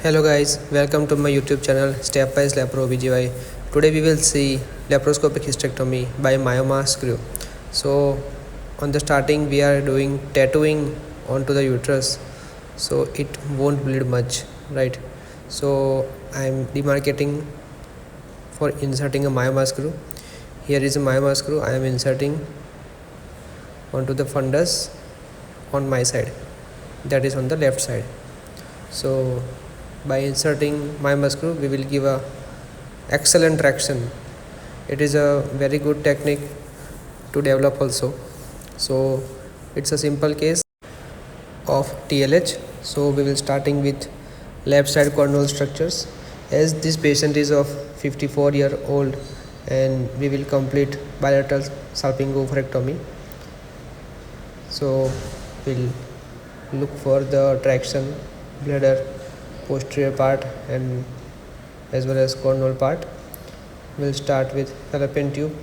Hello guys, welcome to my YouTube channel Stepwise Lapro BGY. Today we will see laparoscopic hysterectomy by Myoma screw. So on the starting we are doing tattooing onto the uterus so it won't bleed much, right? So I am demarcating for inserting a Myoma screw. Here is a Myoma screw. I am inserting onto the fundus on my side, that is on the left side. So by inserting Myoma screw we will give a excellent traction. It is a very good technique to develop also. So it's a simple case of TLH. So we will starting with left side corneal structures, as this patient is of 54-year-old, and we will complete bilateral salpingo-oophorectomy. So we'll look for the traction, bladder, posterior part and as well as corneal part. We'll start with fallopian tube.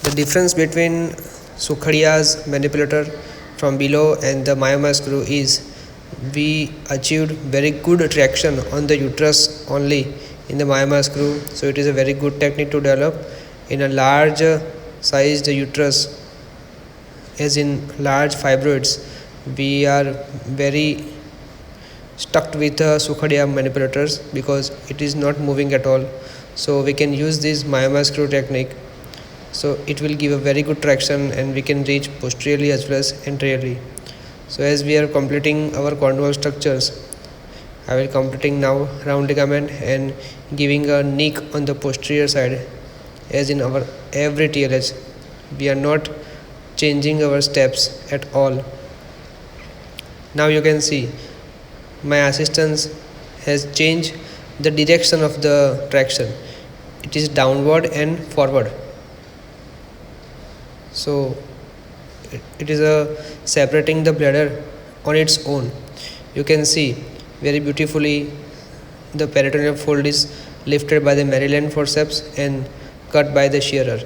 The difference between Sukhadia's manipulator from below and the Myoma screw is we achieved very good traction on the uterus only in the Myoma screw. So it is a very good technique to develop in a large sized uterus, as in large fibroids. We are very stuck with Sukhadia manipulators because it is not moving at all. So we can use this Myoma screw technique. So it will give a very good traction and we can reach posteriorly as well as anteriorly. So as we are completing our corneal structures, I will completing now round ligament and giving a nick on the posterior side, as in our every TLH. We are not changing our steps at all. Now you can see my assistance has changed the direction of the traction. It is downward and forward. So it is separating the bladder on its own. You can see very beautifully the peritoneal fold is lifted by the Maryland forceps and cut by the shearer.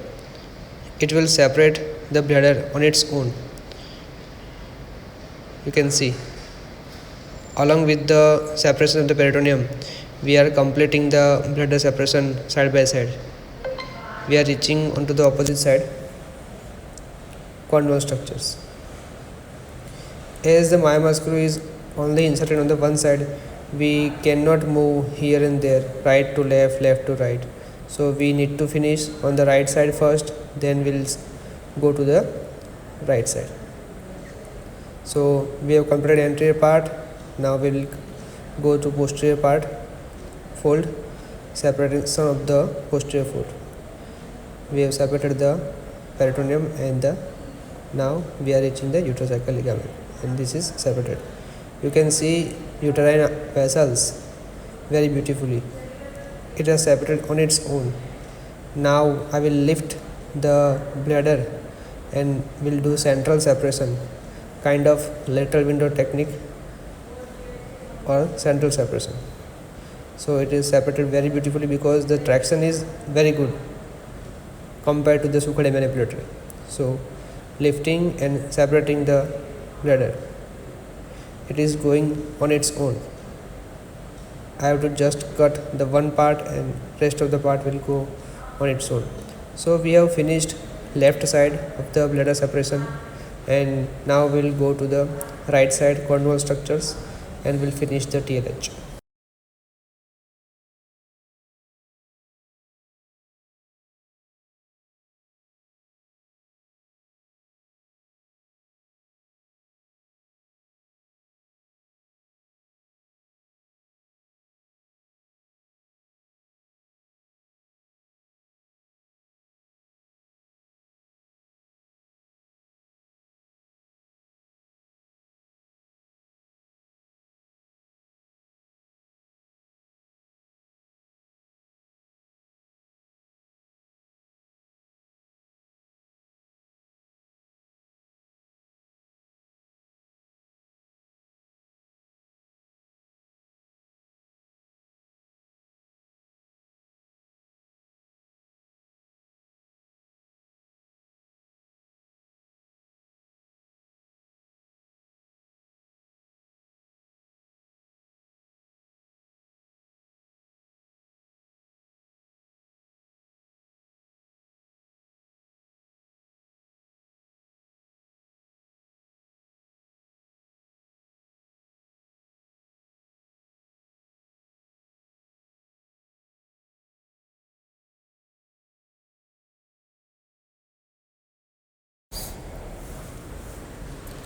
It will separate the bladder on its own. You can see along with the separation of the peritoneum, we are completing the bladder separation side by side. We are reaching onto the opposite side corneal structures. As the Myoma screw is only inserted on the one side, we cannot move here and there, right to left, left to right. So we need to finish on the right side first, then we'll go to the right side. So we have completed anterior part. Now we'll go to posterior part, fold, separation of the posterior fold. We have separated the peritoneum and now we are reaching the uterosacral ligament, and this is separated. You can see uterine vessels very beautifully. It is separated on its own. Now I will lift the bladder and will do central separation, kind of lateral window technique or central separation. So it is separated very beautifully because the traction is very good compared to the Sukhadia manipulator. So lifting and separating the bladder, it is going on its own. I have to just cut the one part and rest of the part will go on its own. So we have finished left side of the bladder separation, and now we'll go to the right side corneal structures and we'll finish the TLH.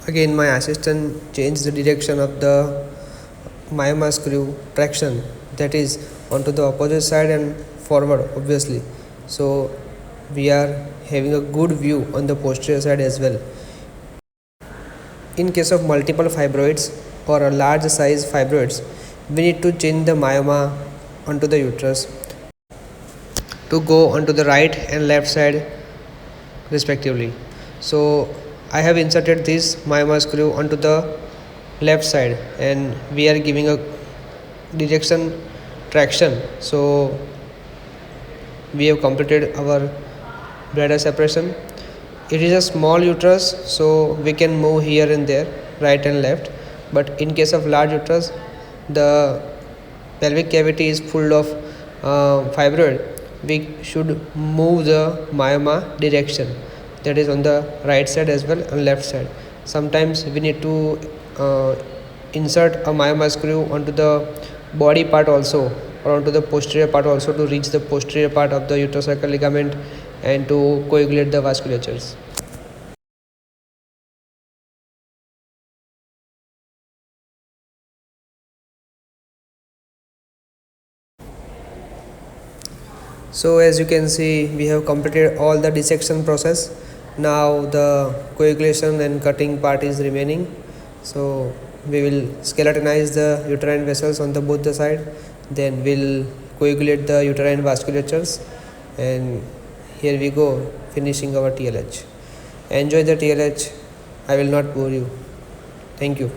Again my assistant changed the direction of the Myoma screw traction, that is onto the opposite side and forward obviously. So we are having a good view on the posterior side as well. In case of multiple fibroids or a large size fibroids, we need to change the myoma onto the uterus to go onto the right and left side respectively. So I have inserted this myoma screw onto the left side and we are giving a direction traction. So we have completed our bladder separation. It is a small uterus, so we can move here and there, right and left. But in case of large uterus, the pelvic cavity is full of fibroid. We should move the myoma direction, that is on the right side as well and left side. Sometimes we need to insert a myoma screw onto the body part also, or onto the posterior part also, to reach the posterior part of the uterosacral ligament and to coagulate the vasculatures. So as you can see, we have completed all the dissection process. Now the coagulation and cutting part is remaining. So we will skeletonize the uterine vessels on the both the side, then we'll coagulate the uterine vasculatures, and here we go, finishing our TLH. Enjoy the TLH. I will not bore you. Thank you.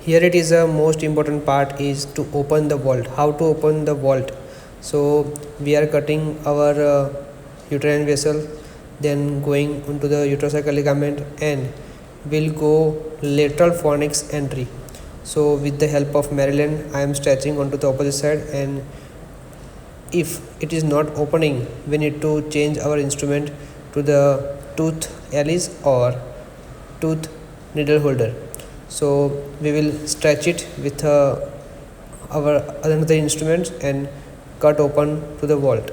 Here it is, a most important part is to open the vault. How to open the vault? So we are cutting our uterine vessel, then going into the uterosacral ligament, and we'll go lateral fornix entry. So with the help of Maryland, I am stretching onto the opposite side, and if it is not opening, we need to change our instrument to the tooth Alice or tooth needle holder. So we will stretch it with our another instrument and cut open to the vault.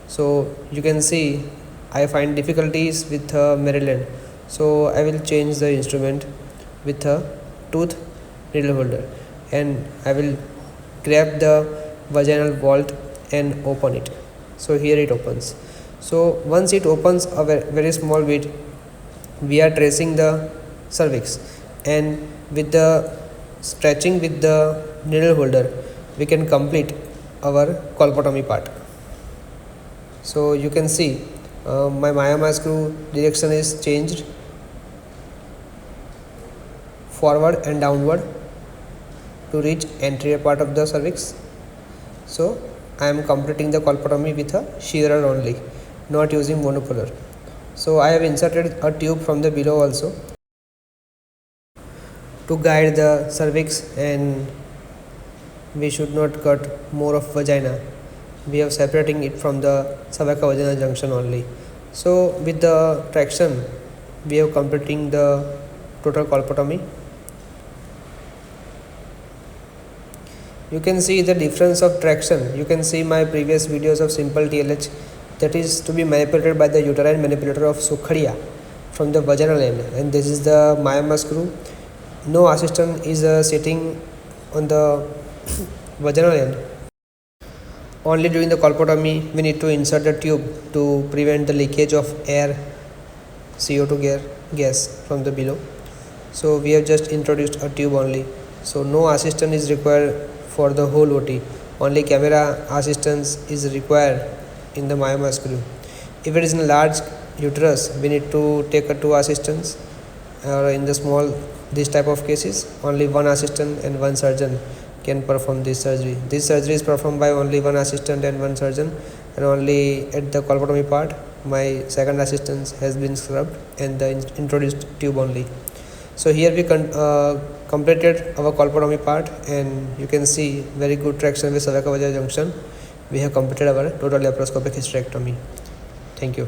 So you can see I find difficulties with Maryland, so I will change the instrument with a tooth needle holder, and I will grab the vaginal vault and open it. So here it opens. So once it opens a very small bit, we are tracing the cervix, and with the stretching with the needle holder we can complete our colpotomy part. So you can see my Myoma screw direction is changed forward and downward to reach anterior part of the cervix. So I am completing the colpotomy with a shearer only, not using monopolar. So I have inserted a tube from the below also to guide the cervix, and we should not cut more of vagina. We are separating it from the cervical-vaginal junction only. So with the traction we are completing the total colpotomy. You can see the difference of traction. You can see my previous videos of simple TLH, that is to be manipulated by the uterine manipulator of Sukhadia from the vaginal end, and this is the Myoma screw. No assistant is sitting on the vaginal end. Only during the colpotomy we need to insert the tube to prevent the leakage of air, CO2 gas from the below. So we have just introduced a tube only. So no assistant is required for the whole OT. Only camera assistance is required in the Myoma screw. If it is in a large uterus, we need to take a 2 assistants, or in the small, this type of cases only 1 assistant and 1 surgeon can perform this surgery. This surgery is performed by only 1 assistant and 1 surgeon, and only at the colpotomy part my second assistant has been scrubbed and the introduced tube only. So here we completed our colpotomy part, and you can see very good traction with cervical-vaginal junction. We have completed our total laparoscopic hysterectomy. Thank you.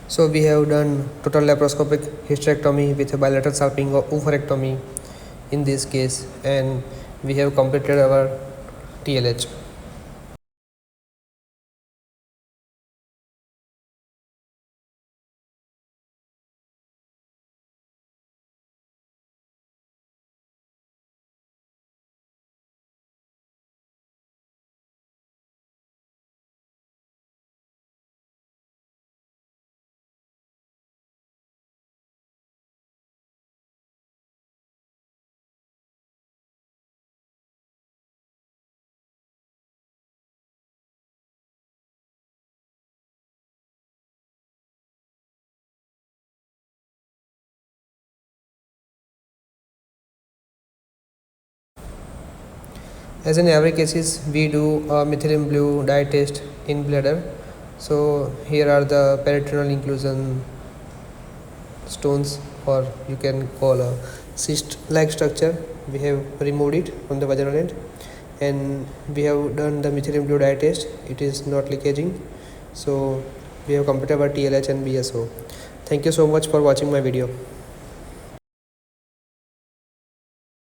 So we have done total laparoscopic hysterectomy with a bilateral sharpening of oophorectomy in this case, and we have completed our TLH. As in every cases, we do a methylene blue dye test in bladder. So here are the peritoneal inclusion stones, or you can call a cyst-like structure. We have removed it from the vaginal end, and we have done the methylene blue dye test. It is not leakaging. So we have completed our TLH and BSO. Thank you so much for watching my video.